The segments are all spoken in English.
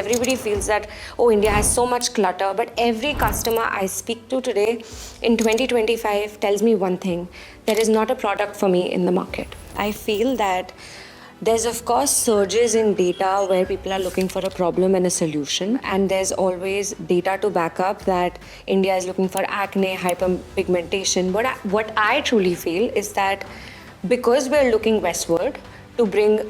everybody feels that, oh, India has so much clutter. But every customer I speak to today in 2025 tells me one thing: there is not a product for me in the market. I feel that there's of course surges in data where people are looking for a problem and a solution, and there's always data to back up that India is looking for acne, hyperpigmentation. What I truly feel is that because we're looking westward to bring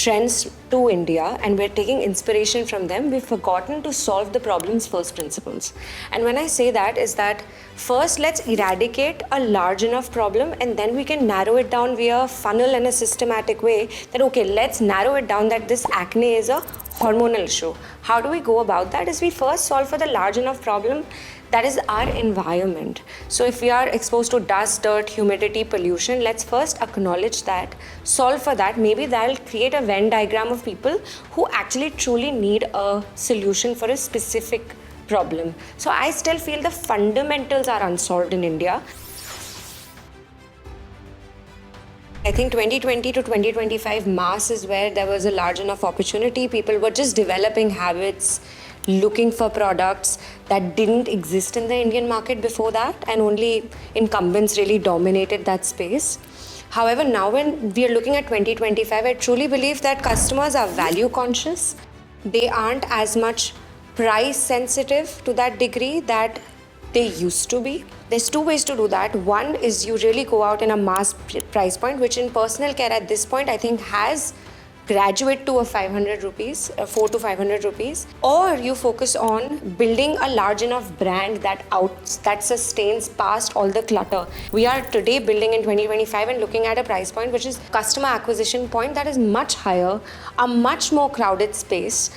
trends to India and we're taking inspiration from them, we've forgotten to solve the problem's first principles. And when I say that is that first let's eradicate a large enough problem, and then we can narrow it down via a funnel and a systematic way that, okay, let's narrow it down that this acne is a hormonal issue. How do we go about that? Is we first solve for the large enough problem that is our environment. So if we are exposed to dust, dirt, humidity, pollution, let's first acknowledge that, solve for that. Maybe that'll create a Venn diagram of people who actually truly need a solution for a specific problem. So I still feel the fundamentals are unsolved in India. I think 2020 to 2025 mass is where there was a large enough opportunity. People were just developing habits, looking for products that didn't exist in the Indian market before that, and only incumbents really dominated that space. However, now when we are looking at 2025, I truly believe that customers are value conscious. They aren't as much price sensitive to that degree that they used to be. There's two ways to do that. One is you really go out in a mass price point, which in personal care at this point I think has graduate to a 500 rupees, 4 to 500 rupees, or you focus on building a large enough brand that sustains past all the clutter. We are today building in 2025 and looking at a price point which is customer acquisition point that is much higher, a much more crowded space.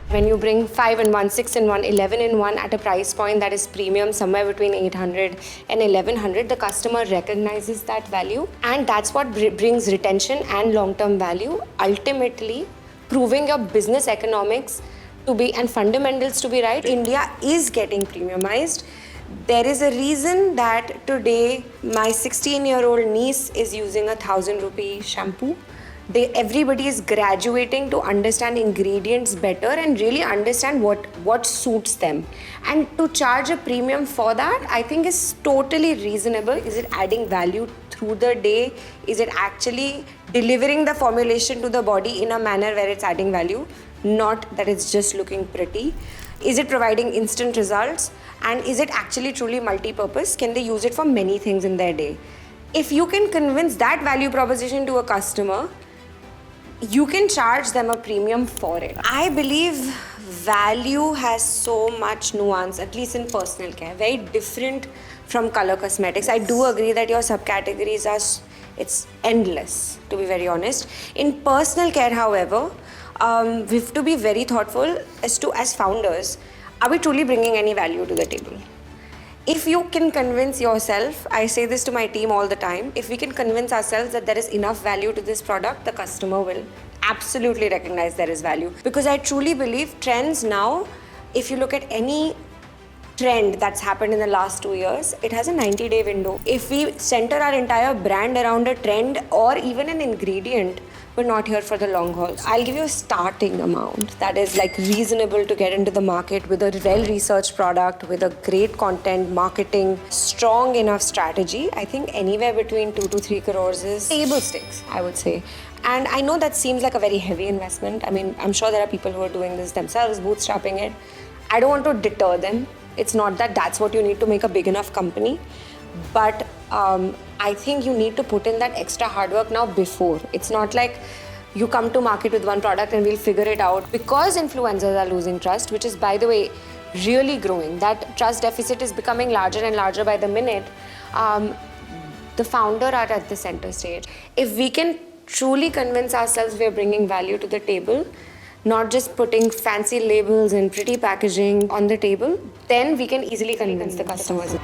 When you bring 5 in 1, 6 in 1, 11 in 1 at a price point that is premium, somewhere between 800 and 1100, the customer recognizes that value, and that's what brings retention and long-term value, ultimately proving your business economics to be and fundamentals to be right. India is getting premiumized. There is a reason that today my 16-year-old niece is using a 1,000 rupee shampoo. Everybody is graduating to understand ingredients better and really understand what suits them. And to charge a premium for that, I think is totally reasonable. Is it adding value through the day? Is it actually delivering the formulation to the body in a manner where it's adding value? Not that it's just looking pretty. Is it providing instant results? And is it actually truly multi-purpose? Can they use it for many things in their day? If you can convince that value proposition to a customer, you can charge them a premium for it. I believe value has so much nuance, at least in personal care, very different from color cosmetics. I do agree that your subcategories it's endless, to be very honest. In personal care, however, we have to be very thoughtful as founders, are we truly bringing any value to the table? If you can convince yourself, I say this to my team all the time, if we can convince ourselves that there is enough value to this product, the customer will absolutely recognize there is value. Because I truly believe trends now, if you look at any trend that's happened in the last 2 years, it has a 90-day window. If we center our entire brand around a trend or even an ingredient, we're not here for the long haul. I'll give you a starting amount that is like reasonable to get into the market with a well-researched product, with a great content, marketing, strong enough strategy. I think anywhere between 2 to 3 crores is table stakes, I would say. And I know that seems like a very heavy investment. I mean, I'm sure there are people who are doing this themselves, bootstrapping it. I don't want to deter them. It's not that that's what you need to make a big enough company. But I think you need to put in that extra hard work now before. It's not like you come to market with one product and we'll figure it out. Because influencers are losing trust, which is, by the way, really growing. That trust deficit is becoming larger and larger by the minute. The founder are at the center stage. If we can truly convince ourselves we're bringing value to the table, not just putting fancy labels and pretty packaging on the table, then we can easily convince the customers.